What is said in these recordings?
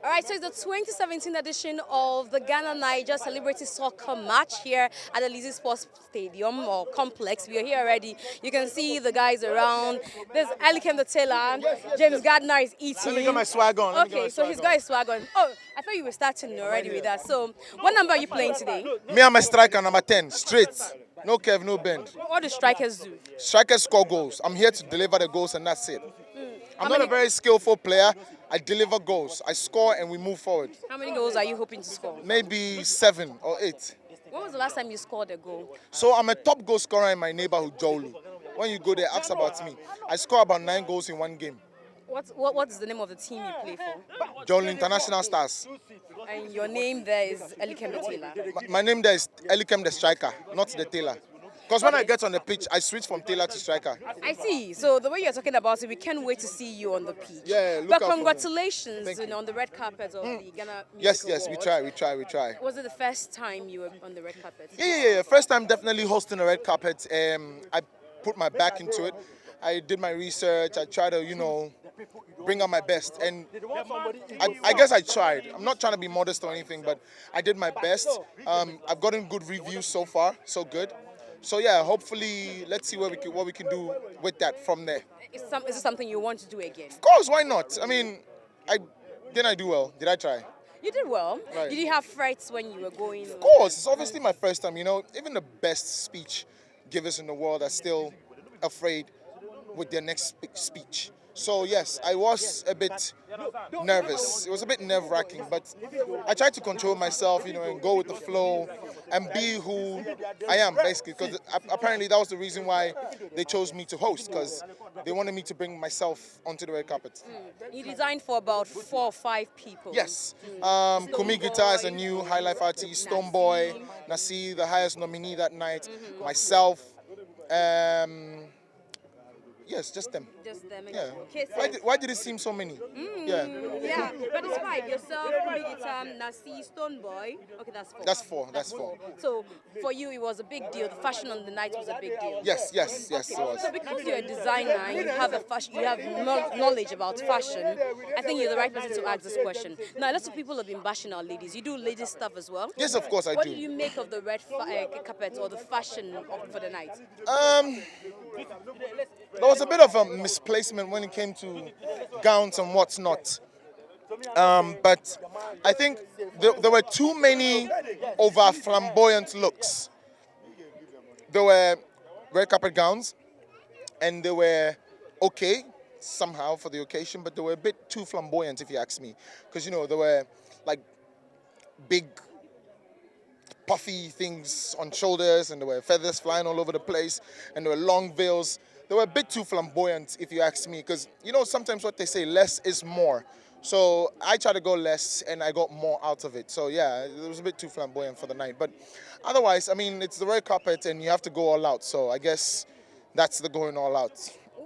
All right, so it's the 2017 edition of the Ghana-Niger Celebrity Soccer match here at the Lizzie Sports Stadium or Complex. We are here already. You can see the guys around. There's ELIKEM the Tailor. James Gardiner is eating. Let me get my swag on. Okay, so he's got his swag on. Oh, I thought you were starting already with that. So, what number are you playing today? Me, I'm a striker, number 10, straight. No curve, no bend. What do strikers do? Strikers score goals. I'm here to deliver the goals and that's it. I'm not a very skillful player. I deliver goals. I score and we move forward. How many goals are you hoping to score? Maybe 7 or 8. When was the last time you scored a goal? So I'm a top goal scorer in my neighborhood, Jolu. When you go there, ask about me. I score about 9 goals in one game. What is the name of the team you play for? Jolu International Stars. And your name there is ELIKEM the Tailor? My name there is ELIKEM the striker, not the tailor. Because when I get on the pitch, I switch from tailor to striker. I see. So the way you're talking about it, we can't wait to see you on the pitch. Yeah, look but out for congratulations me. on the red carpet of the Ghana Yes, Music we Awards. try. Was it the first time you were on the red carpet? Yeah. First time definitely hosting a red carpet. I put my back into it. I did my research. I tried to, bring out my best. And I guess I tried. I'm not trying to be modest or anything, but I did my best. I've gotten good reviews so far, so good. So yeah, hopefully, let's see what we can do with that from there. Is it something you want to do again? Of course, why not? I mean, didn't I do well? Did I try? You did well. Right. Did you have frights when you were going? Of course, it's obviously my first time. Even the best speech givers in the world are still afraid with their next speech. So yes, I was a bit nervous. It was a bit nerve-wracking, but I tried to control myself, and go with the flow and be who I am, basically. Because apparently that was the reason why they chose me to host, because they wanted me to bring myself onto the red carpet. You designed for about 4 or 5 people. Yes. Kumi Guitar is a new high life artist. Stoneboy, Nasi, the highest nominee that night. Myself. Yes, just them. Just them. Yeah. Okay, so Why did it seem so many? Yeah, but it's 5. Yourself, Kumigitam, Nasi, Stoneboy. Okay, that's 4. That's four. So for you, it was a big deal. The fashion on the night was a big deal. Yes, it was. So because you're a designer and you have knowledge about fashion, I think you're the right person to ask this question. Now, lots of people have been bashing our ladies. You do ladies stuff as well? Yes, of course I What do. do you make of the red carpet or the fashion for the night? There was a bit of a misplacement when it came to gowns and what's not. But I think there were too many over flamboyant looks. There were red carpet gowns, and they were okay somehow for the occasion, but they were a bit too flamboyant, if you ask me. Because, there were like big puffy things on shoulders, and there were feathers flying all over the place, and there were long veils. They were a bit too flamboyant, if you ask me, because, sometimes what they say, less is more. So I tried to go less, and I got more out of it. So, yeah, it was a bit too flamboyant for the night. But otherwise, I mean, it's the red carpet, and you have to go all out. So I guess that's the going all out.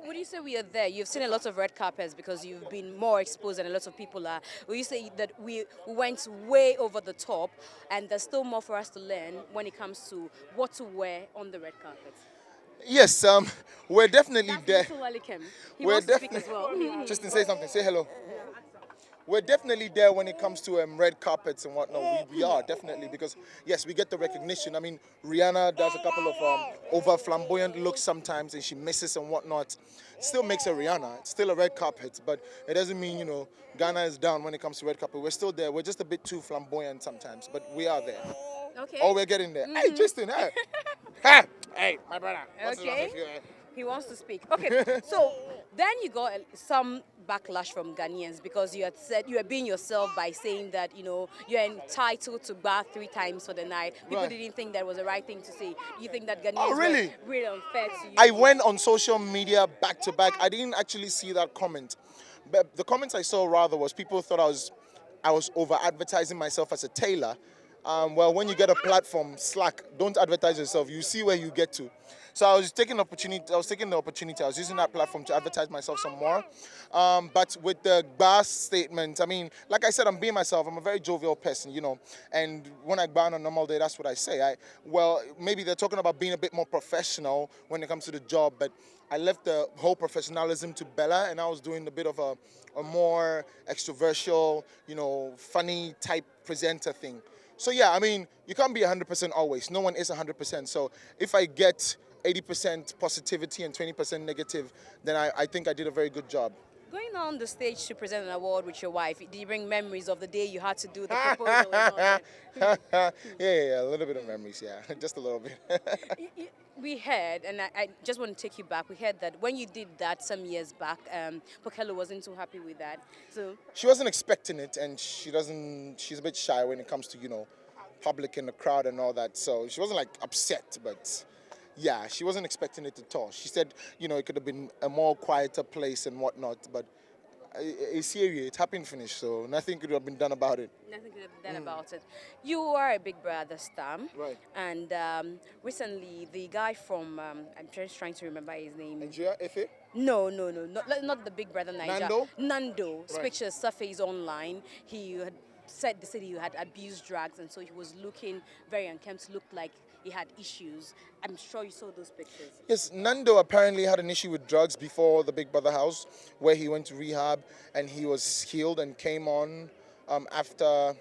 Would you say we are there? You've seen a lot of red carpets because you've been more exposed than a lot of people are. Would you say that we went way over the top, and there's still more for us to learn when it comes to what to wear on the red carpet? Yes, we're definitely there. He wants to speak as well. Justin, say something. Say hello. We're definitely there when it comes to red carpets and whatnot. We are definitely, because yes, we get the recognition. I mean, Rihanna does a couple of over flamboyant looks sometimes, and she misses and whatnot. Still makes her Rihanna. It's still a red carpet, but it doesn't mean Ghana is down when it comes to red carpet. We're still there. We're just a bit too flamboyant sometimes, but we are there. Okay. Oh, we're getting there. Hey, Justin, hey. Hey, my brother. Okay. He wants to speak. Okay, so then you got some backlash from Ghanaians because you had said you were being yourself by saying that you're entitled to bath 3 times for the night. People didn't think that was the right thing to say. You think that Ghanaians were really unfair to you? I went on social media back to back. I didn't actually see that comment, but the comments I saw rather was people thought I was over advertising myself as a tailor. Well, when you get a platform, slack, don't advertise yourself. You see where you get to. So I was taking the opportunity. I was using that platform to advertise myself some more. But with the BAS statement, I mean, like I said, I'm being myself. I'm a very jovial person, you know. And when I go on a normal day, that's what I say. Well, maybe they're talking about being a bit more professional when it comes to the job, but I left the whole professionalism to Bella, and I was doing a bit of a more extroversial, you know, funny type presenter thing. So yeah, I mean, you can't be 100% always. No one is 100%. So if I get 80% positivity and 20% negative, then I think I did a very good job. Going on the stage to present an award with your wife, did you bring memories of the day you had to do the proposal and all that? Yeah, a little bit of memories, yeah, just a little bit. We heard, and I just want to take you back, we heard that when you did that some years back, Pokelo wasn't too happy with that. So She wasn't expecting it, and she's a bit shy when it comes to, you know, public and the crowd and all that. So she wasn't like upset, but yeah, she wasn't expecting it at all. She said, you know, it could have been a more quieter place and whatnot, but it's here, it happened finished, so nothing could have been done about it. nothing could have been done about it. You are a Big Brother star. Right. And recently, the guy from, I'm just trying to remember his name. Nigeria, Efe? No, not the Big Brother Niger. Nando? Nando's Right. pictures surfaced online. He had said the city had abused drugs, and so he was looking very unkempt, looked like he had issues. I'm sure you saw those pictures. Yes, Nando apparently had an issue with drugs before the Big Brother house, where he went to rehab and he was healed and came on after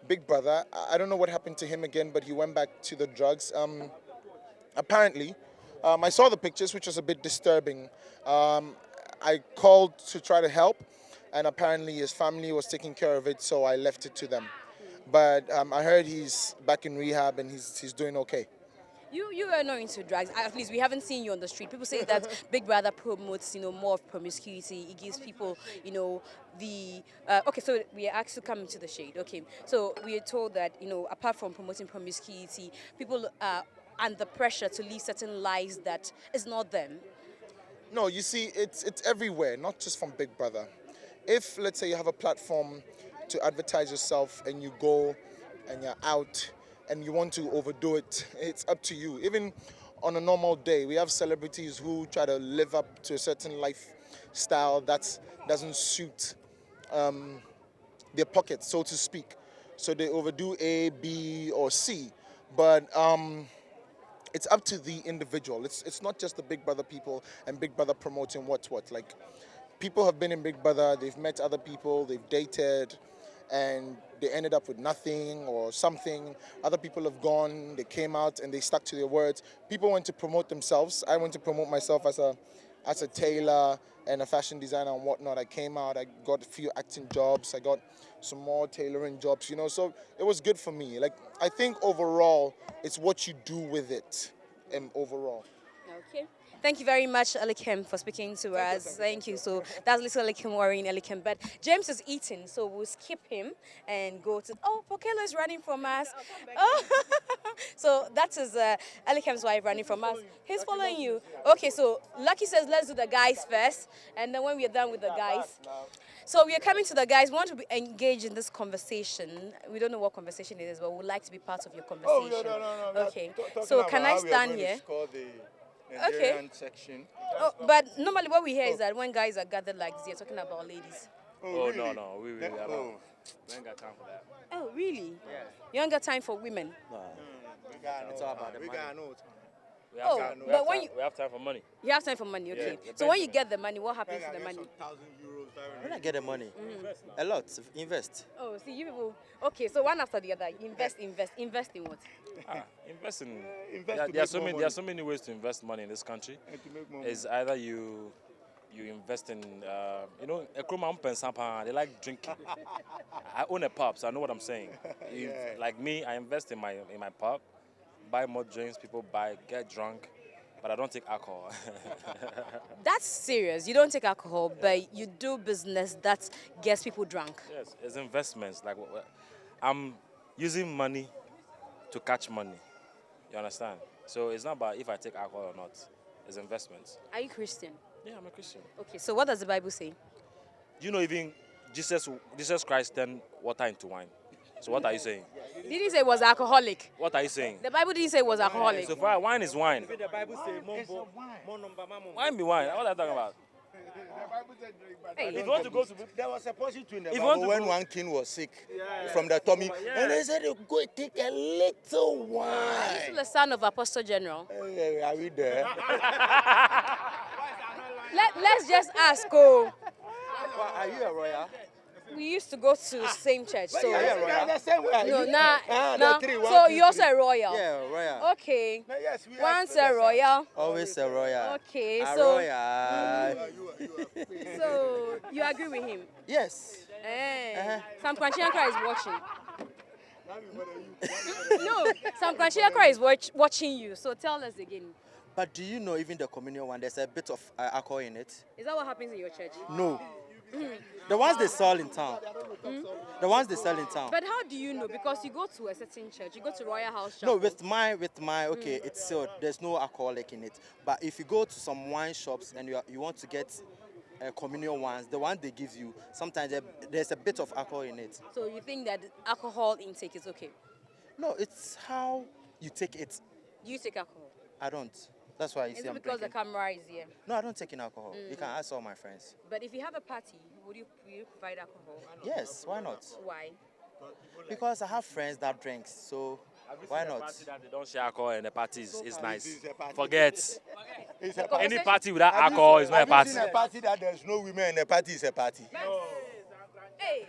Big Brother. I don't know what happened to him again, but he went back to the drugs. Apparently, I saw the pictures, which was a bit disturbing. I called to try to help, and apparently his family was taking care of it, so I left it to them. But I heard he's back in rehab and he's doing okay. You are not into drugs. At least we haven't seen you on the street. People say that Big Brother promotes, more of promiscuity. It gives people, the. Okay, so we are asked to come into the shade. Okay, so we are told that, apart from promoting promiscuity, people are under pressure to live certain lives that is not them. No, you see, it's everywhere, not just from Big Brother. If, let's say, you have a platform to advertise yourself and you go and you're out and you want to overdo it, it's up to you. Even on a normal day, we have celebrities who try to live up to a certain lifestyle that doesn't suit their pockets, so to speak. So they overdo A, B, or C. But it's up to the individual. It's not just the Big Brother people and Big Brother promoting what's what. Like, people have been in Big Brother, they've met other people, they've dated, and they ended up with nothing or something. Other people have gone, they came out and they stuck to their words. People went to promote themselves. I went to promote myself as a tailor and a fashion designer and whatnot. I came out, I got a few acting jobs, I got some more tailoring jobs, so it was good for me. Like, I think overall, it's what you do with it, overall. Okay. Thank you very much, ELIKEM, for speaking to us. Thank you. So that's little ELIKEM worrying ELIKEM. But James is eating, so we'll skip him and go to. Oh, Pokelo is running from us. Oh, so that is ELIKEM's wife running from us. He's following you. Okay, so Lucky says let's do the guys first, and then when we are done with the guys. So we are coming to the guys. We want to be engaged in this conversation. We don't know what conversation it is, but we'd like to be part of your conversation. Oh, no. Okay. So can I stand here? Nigerian section. Oh, but normally what we hear is that when guys are gathered like this, you're talking about ladies. Oh, really? No. We ain't got time for that. Oh, really? Yeah. You ain't got time for women? We got no time. We have time for money. You have time for money, okay. Yeah, so when you get the money, what happens to the money? When I get the money, a lot, invest. Oh, see, you people. Okay, so one after the other. Invest in what? Invest in. Invest There are so many ways to invest money in this country. And to make more money. Is either you invest in, a Kroma, they like drinking. I own a pub, so I know what I'm saying. Like me, I invest in my pub, buy more drinks, people get drunk, but I don't take alcohol. That's serious. You don't take alcohol, but you do business that gets people drunk. Yes, it's investments. Like, I'm using money to catch money. You understand? So it's not about if I take alcohol or not. It's investments. Are you Christian? Yeah, I'm a Christian. Okay, so what does the Bible say? Do you know even Jesus Christ turned water into wine? So what are you saying? Didn't say it was alcoholic. What are you saying? The Bible didn't say it was alcoholic. So far, wine is wine. The Bible says, Wine be wine. What are you talking about? Hey. If you want to go to... There was a portion in the If you want Bible to when go- one king was sick from the tummy, and they said, go take a little Are you wine. still the son of Apostle General? Hey, are we there? Let's just ask. Oh, Are you a royal? we used to go to the same church. So The same way. no, The nah. three, So one, two, you're also three. a royal. Yeah, royal. Okay. No, yes, we are Once still a the same. royal. Always a royal. Okay, A so royal. so you agree with him? Yes. Sam Kwanshiankra is watching. No, Sam Kwanshiankra is watching you. So tell us again. But do you know even the communion one, there's a bit of alcohol in it? Is that what happens in your church? No. The ones they sell in town. The ones they sell in town. But how do you know? Because you go to a certain church, you go to Royal House No, Chapel. with my okay, it's sealed. There's no alcoholic in it. But if you go to some wine shops and you want to get communion ones, the one they give you, sometimes there's a bit of alcohol in it. So you think that alcohol intake is okay? No, it's how you take it. Do you take alcohol? I don't. That's why you Is see it I'm because the drinking. camera is here? No, I don't take in alcohol. You can ask all my friends. But if you have a party, will you provide alcohol? Yes, why not? Why? Because I have friends that drink, so why not? Party that they don't share alcohol in the parties is nice. It's a party. Forget. It's a party. Any party without Have you alcohol seen- is not a have you party. seen a party that there's no women in the party is a party? Hey.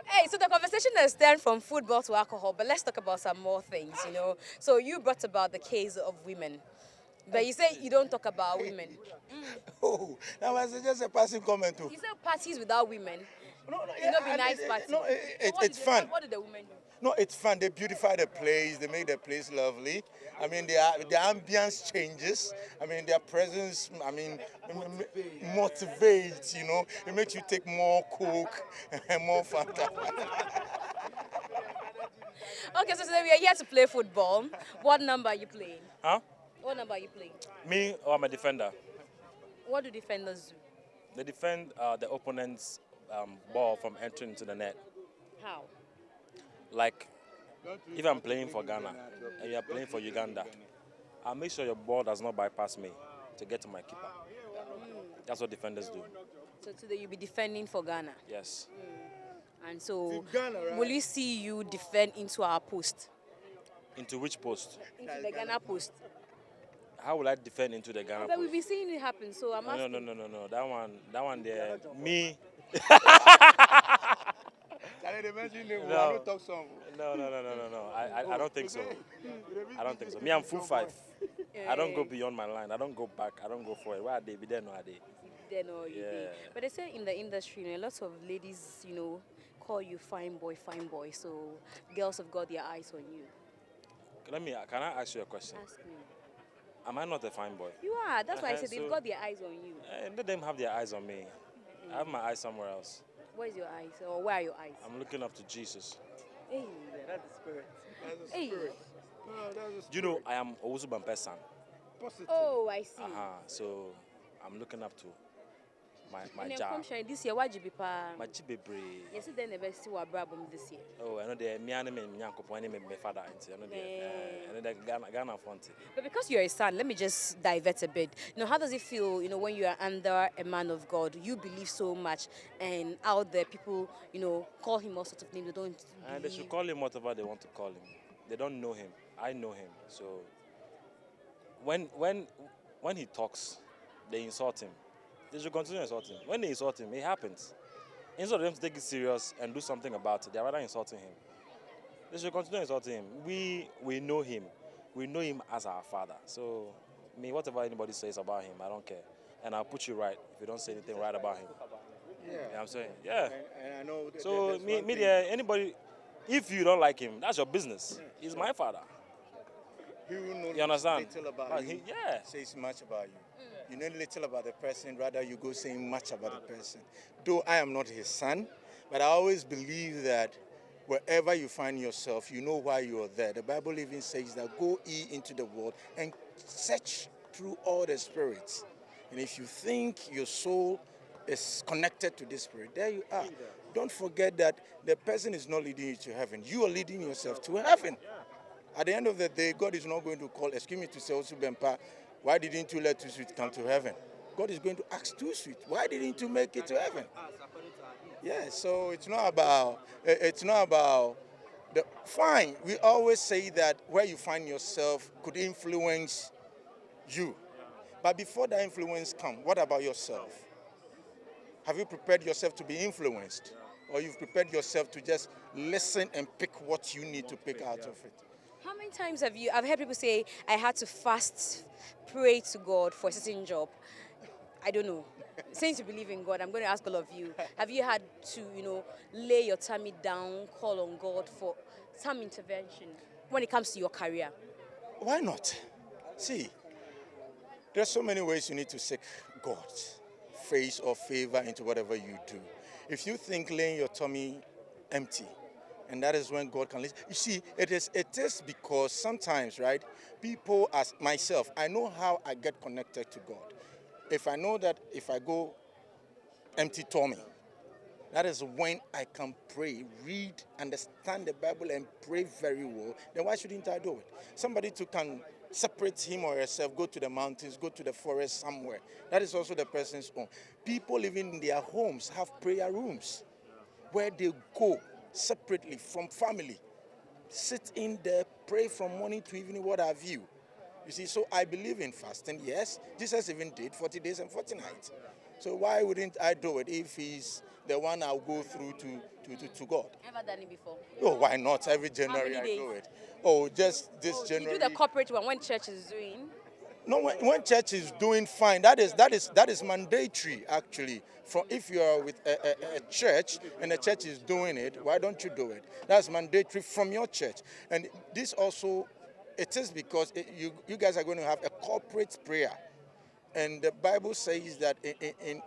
Hey, so the conversation has turned from football to alcohol, but let's talk about some more things, you know. So you brought about the case of women, but you say you don't talk about women. Oh, that was just a passing comment too. You say parties without women. No, You know, be nice party. No, So what it's did fun. What did the women do? No, it's fun. They beautify the place. They make the place lovely. I mean, the ambience changes. I mean, their presence, I mean, motivates, you know. It makes you take more Coke and more Fanta. Okay, so today we are here to play football. What number are you playing? Huh? What number are you playing? Me or I'm a defender? What do defenders do? They defend the opponent's ball from entering into the net. How? Like, if I'm playing for Ghana and you're playing for Uganda, I'll make sure your ball does not bypass me to get to my keeper. That's what defenders do. So today you'll be defending for Ghana. Yes. And so, Ghana, right? will you see you defend into our post? Into which post? Into the Ghana post? How will I defend into the Ghana But we've post? been seeing it happen, so I'm asking. No. That one there, me. No. No. I don't think so. I don't think so. Me, I'm full five. I don't go beyond my line. I don't go back. I don't go forward. Where are they? Be there, no are they? Then or you Yeah. did. But they say in the industry, you know, lots of ladies, you know, call you fine boy. So girls have got their eyes on you. Can I ask you a question? Ask me. Am I not a fine boy? You are. That's why I said So- they've got their eyes on you. Let them have their eyes on me. I have my eyes somewhere else. Where's your eyes? Or where are your eyes? I'm looking up to Jesus. Hey. That's the spirit. That's the Hey. spirit. No, that's the Do you know I am Owusu Bampe's son? positive. Oh, I see. So I'm looking up to my And then job. come shine this year. Why you be pa? My chibebre. Yes, then never see what brabum this year. Oh, I know the me and me nyankopo and me father. I know the Ghana front. But because you're a son, let me just divert a bit. You know, how does it feel, you know, when you are under a man of God, you believe so much, and out there people, you know, call him all sorts of names, they don't And they should call him whatever they want to call him. They don't know him. I know him. So when he talks, they insult him. They should continue insulting him. When they insult him, it happens. Instead of them to take it serious and do something about it, they're rather insulting him. They should continue insulting him. We know him. We know him as our father. So, whatever anybody says about him, I don't care. And I'll put you right if you don't say anything right about him. Yeah. You know what I'm saying? Yeah. And I know. So, there's one thing. anybody, if you don't like him, that's your business. He's my father. He who knows You understand? little about But you yeah. says much about you. You know little about the person, rather you go saying much about the person. Though I am not his son, but I always believe that wherever you find yourself, you know why you are there. The Bible even says that go ye into the world and search through all the spirits. And if you think your soul is connected to this spirit, there you are. Don't forget that the person is not leading you to heaven. You are leading yourself to heaven. At the end of the day, God is not going to call, excuse me to say, Osubempa, why didn't you let Too Sweet come to heaven? God is going to ask Too Sweet, why didn't you make it to heaven? Yeah, so it's not about fine. We always say that where you find yourself could influence you. But before that influence comes, what about yourself? Have you prepared yourself to be influenced? Or you've prepared yourself to just listen and pick what you need to pick out of it? How many times I've heard people say, I had to fast, pray to God for a certain job. I don't know. Since you believe in God, I'm going to ask all of you, have you had to, lay your tummy down, call on God for some intervention when it comes to your career? Why not? See, there's so many ways you need to seek God's face or favor into whatever you do. If you think laying your tummy empty, and that is when God can listen. You see, it is because sometimes, right, people, as myself, I know how I get connected to God. If I know that if I go empty tummy, that is when I can pray, read, understand the Bible, and pray very well. Then why shouldn't I do it? Somebody too can separate him or herself, go to the mountains, go to the forest somewhere. That is also the person's own. People living in their homes have prayer rooms where they go separately from family, sit in there, pray from morning to evening, what have you. You see, so I believe in fasting, yes. Jesus even did 40 days and 40 nights. So why wouldn't I do it if he's the one I'll go through to God? Ever done it before? Oh, why not? Every January I do it. Oh, just this January. You do the corporate one when church is doing? No, when church is doing fine, that is mandatory actually. If you are with a church and the church is doing it, why don't you do it? That's mandatory from your church. And this also, it is because you guys are going to have a corporate prayer. And the Bible says that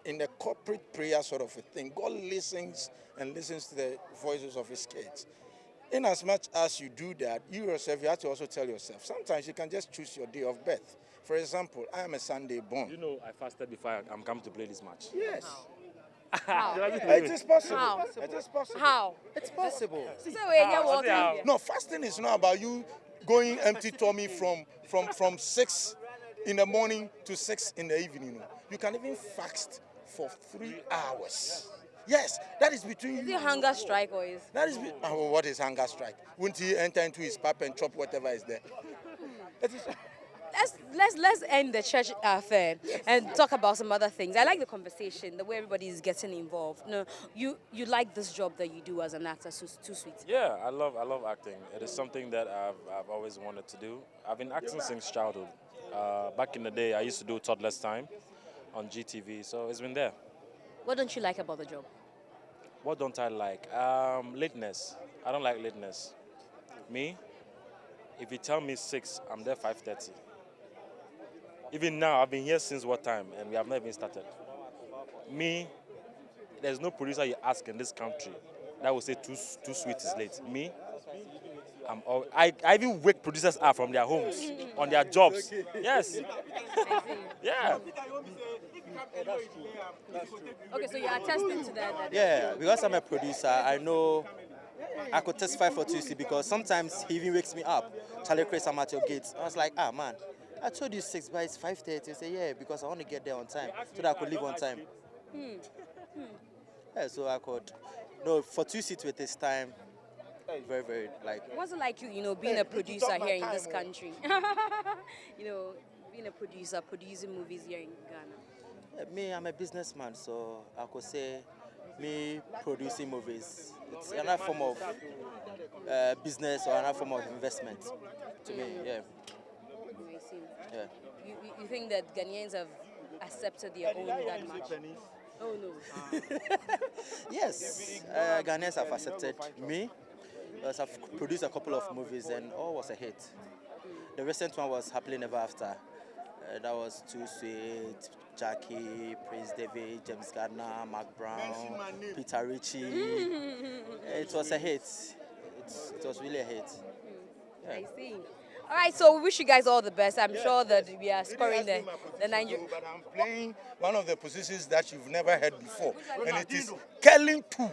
in the corporate prayer sort of a thing, God listens to the voices of his kids. In as much as you do that, you yourself, you have to also tell yourself, sometimes you can just choose your day of birth. For example, I am a Sunday born. You know, I fasted before I'm come to play this match. Yes. How? It is possible. How? It is possible. How? It's possible. So you're walking. How? No, fasting is not about you going empty tummy from 6 in the morning to 6 in the evening. You can even fast for 3 hours. Yes, that is between you. Is it hunger strike or is? That is what is hunger strike? Wouldn't he enter into his pap and chop whatever is there? It is. Let's end the church affair and talk about some other things. I like the conversation, the way everybody is getting involved. No, you like this job that you do as an actor, so Too Sweet. Yeah, I love acting. It is something that I've always wanted to do. I've been acting since childhood. Back in the day, I used to do Toddler's Time on GTV, so it's been there. What don't you like about the job? What don't I like? Lateness. I don't like lateness. Me, if you tell me 6, I'm there 5:30. Even now, I've been here since what time, and we have not even started. Me, there's no producer you ask in this country that will say Too Sweet is late. Me, I even wake producers up from their homes, on their jobs. Yes. Yeah. Okay, so you're attesting to that. Yeah, because I'm a producer, I know I could testify for Tuesday because sometimes he even wakes me up. Charlie Chris, I'm at your gates. I was like, man, I told you 6, but it's 5:30. He said, yeah, because I want to get there on time so that I could leave on time. Yeah, so I could. No, for Tuesday with this time, very, very like. What's it like being a producer here in this country? Being a producer, producing movies here in Ghana. Yeah, me, I'm a businessman, so I could say me producing movies. It's another form of business or another form of investment to me. Yeah. I see. Yeah. You think that Ghanaians have accepted their own that much? Oh no. Yes, Ghanaians have accepted me. Because I've produced a couple of movies and all was a hit. The recent one was Happily Never After. That was Too Sweet, Jackie, Prince David, James Gardner, Mark Brown, Peter Ritchie. It was a hit. It was really a hit. I see. All right, so we wish you guys all the best. I'm sure that we are scoring the Nigeria. But I'm playing one of the positions that you've never heard before, and it is killing two.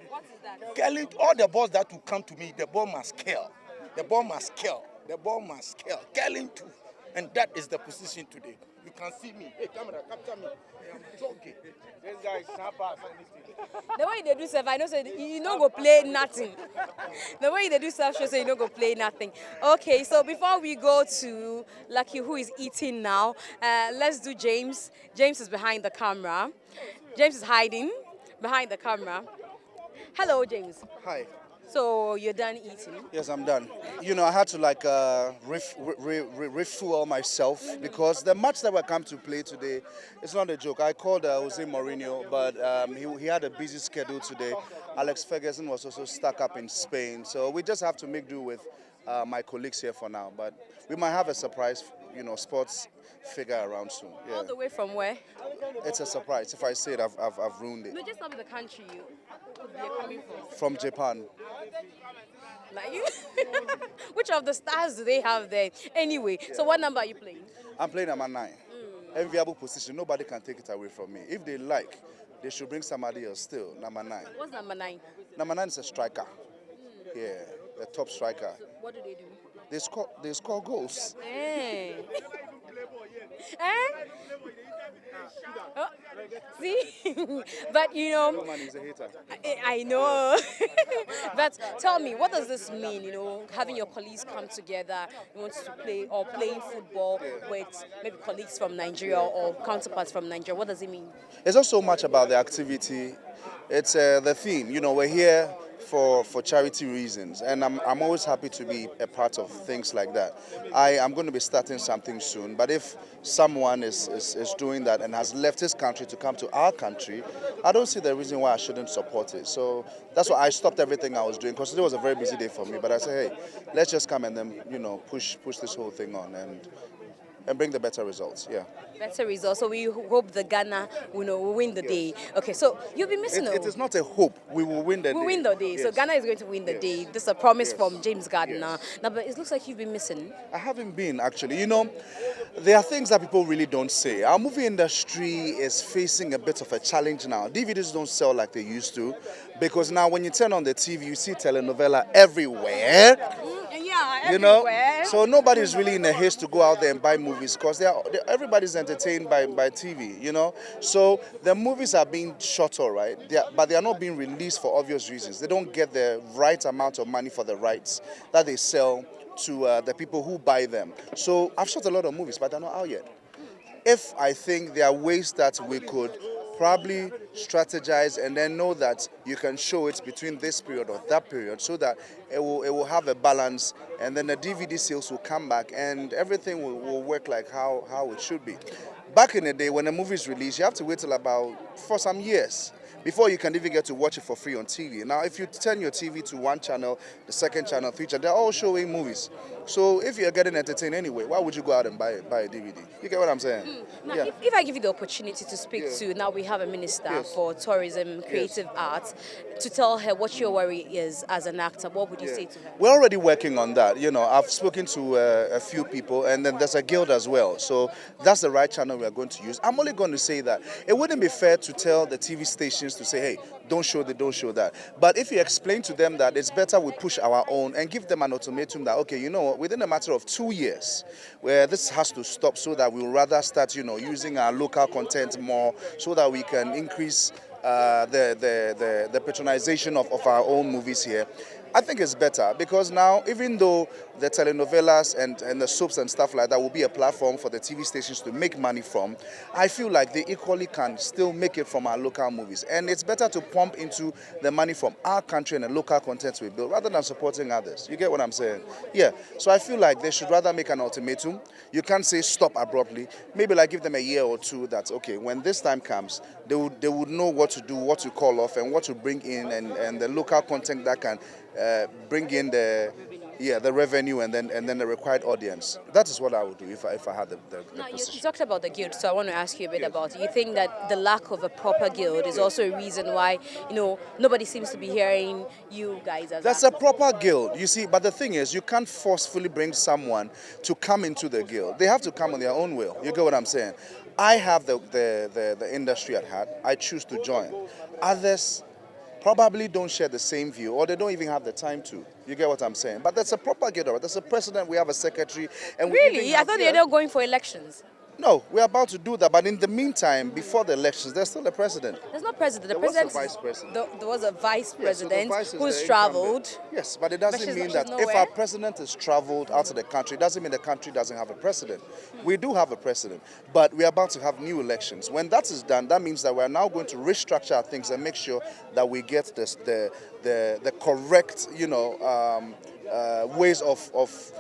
What is that? Killing all the balls that will come to me, the ball must kill. The ball must kill. The ball must kill. Killing two. And that is the position today. You can see me. Hey, camera, capture me. I am joking. This guy is not pass anything. The way they do stuff, I know say you don't go play nothing. The way they do stuff, shows say you don't go play nothing. Okay, so before we go to Lucky, who is eating now, let's do James. James is behind the camera. James is hiding behind the camera. Hello, James. Hi. So you're done eating? Yes, I'm done. You know, I had to like refuel myself because the match that we come to play today, it's not a joke. I called Jose Mourinho, but he had a busy schedule today. Alex Ferguson was also stuck up in Spain, so we just have to make do with my colleagues here for now. But we might have a surprise, you know, sports figure around soon. Yeah. All the way from where? It's a surprise. If I say it, I've ruined it. No, just tell me the country you're coming from. From Japan. Like you? Which of the stars do they have there? Anyway, so what number are you playing? I'm playing number 9. Enviable position. Nobody can take it away from me. If they like, they should bring somebody else still. Number 9. What's number 9? Number 9 is a striker. Yeah, a top striker. So what do they do? They score goals. Hey. Eh? Oh, see? But you know, No man is a hater. I know. But tell me, what does this mean, you know, having your colleagues come together, you want to play or playing football with maybe colleagues from Nigeria or counterparts from Nigeria? What does it mean? It's not so much about the activity. It's the theme. You know, we're here for charity reasons, and I'm always happy to be a part of things like that. I'm going to be starting something soon, but if someone is doing that and has left his country to come to our country, I don't see the reason why I shouldn't support it. So that's why I stopped everything I was doing, because today was a very busy day for me, but I said, hey, let's just come and then, you know, push this whole thing on and bring the better results. Yeah. Better results. So we hope the Ghana will win the day. Okay, so you'll be missing It is not a hope. We will win the day. We'll win the day. Yes. So Ghana is going to win the day. This is a promise from James Gardiner. Now, but it looks like you've been missing. I haven't been, actually. You know, there are things that people really don't say. Our movie industry is facing a bit of a challenge now. DVDs don't sell like they used to, because now when you turn on the TV, you see telenovela everywhere. Yeah, You know, everywhere. so nobody's really in a haste to go out there and buy movies, because everybody's entertained by TV, you know. So the movies are being shot, all right, but they are not being released for obvious reasons. They don't get the right amount of money for the rights that they sell to the people who buy them. So I've shot a lot of movies, but they're not out yet. If I think there are ways that we could probably strategize and then know that you can show it between this period or that period, so that it will have a balance, and then the DVD sales will come back and everything will work like how it should be. Back in the day, when a movie is released, you have to wait till for some years before you can even get to watch it for free on TV. Now, if you turn your TV to one channel, the second channel, feature, they're all showing movies. So if you're getting entertained anyway, why would you go out and buy a DVD? You get what I'm saying? Now, Yeah. if I give you the opportunity to speak to, now we have a minister for tourism, creative arts, to tell her what your worry is as an actor, what would you say to her? We're already working on that. You know, I've spoken to a few people, and then there's a guild as well. So that's the right channel we are going to use. I'm only going to say that it wouldn't be fair to tell the TV stations to say, hey, don't show that, don't show that. But if you explain to them that it's better we push our own and give them an ultimatum that, okay, you know what, within a matter of 2 years, where this has to stop, so that we'll rather start, you know, using our local content more, so that we can increase the patronization of our own movies here. I think it's better, because now, even though the telenovelas and the soaps and stuff like that will be a platform for the TV stations to make money from, I feel like they equally can still make it from our local movies. And it's better to pump into the money from our country and the local content we build, rather than supporting others. You get what I'm saying? Yeah. So I feel like they should rather make an ultimatum. You can't say stop abruptly. Maybe like give them a year or two that, okay, when this time comes, they would know what to do, what to call off, and what to bring in, and the local content that can bring in the Yeah, the revenue and then the required audience. That is what I would do if I had the Now, you position. talked about the guild, so I want to ask you a bit about it. You think that the lack of a proper guild is also a reason why, nobody seems to be hearing you guys as That's a actors? proper guild, you see. But the thing is, you can't forcefully bring someone to come into the guild. They have to come on their own will. You get what I'm saying? I have the industry at heart. I choose to join. Others probably don't share the same view, or they don't even have the time to. You get what I'm saying? But that's a proper guild. There's a president. We have a secretary. And we even Really? I have- thought yeah. they were going for elections. No, we're about to do that. But in the meantime, before the elections, there's still a president. There's no president. The There was a president. vice president. There was a vice Yes, so the president vice is who's the traveled. incumbent. Yes, but it But doesn't she's- mean she's that if nowhere. our president has traveled out of the country, it doesn't mean the country doesn't have a president. We do have a president, but we're about to have new elections. When that is done, that means that we're now going to restructure our things and make sure that we get the correct, ways of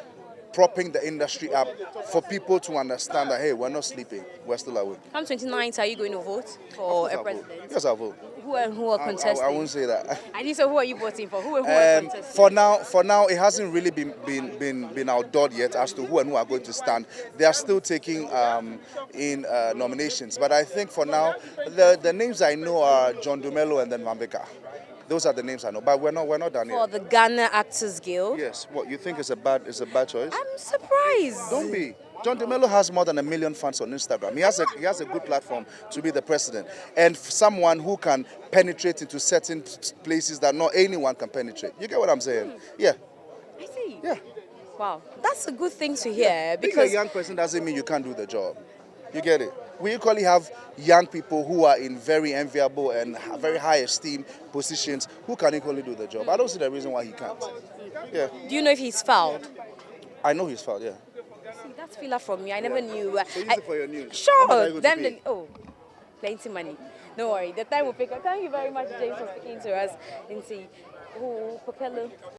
propping the industry up for people to understand that, hey, we're not sleeping, we're still awake. Come 29th, are you going to vote for a president? Yes, I'll vote. Who are contesting? I won't say that. And you said, who are you voting for? Who are contesting? For now, it hasn't really been outdoored yet as to who and who are going to stand. They are still taking in nominations, but I think for now, the names I know are John Dumelo and then Mambeka. Those are the names I know, but we're not done For yet. the Ghana Actors Guild? Yes. What you think is a bad choice? I'm surprised. Don't be. John DeMello has more than 1 million fans on Instagram. He has a good platform to be the president, and someone who can penetrate into certain places that not anyone can penetrate. You get what I'm saying? Yeah. I see. Yeah. Wow, that's a good thing to hear Being a because young person doesn't mean you can't do the job. You get it? We equally have young people who are in very enviable and very high esteem positions who can equally do the job. I don't see the reason why he can't. Yeah. do you know if he's fouled? I know he's fouled, yeah. See, that's filler from me. I never knew. So use it for your news. How Sure. much are you going to pay? Plenty money. Don't worry. The time will pick up. Thank you very much, James, for speaking to us. And see,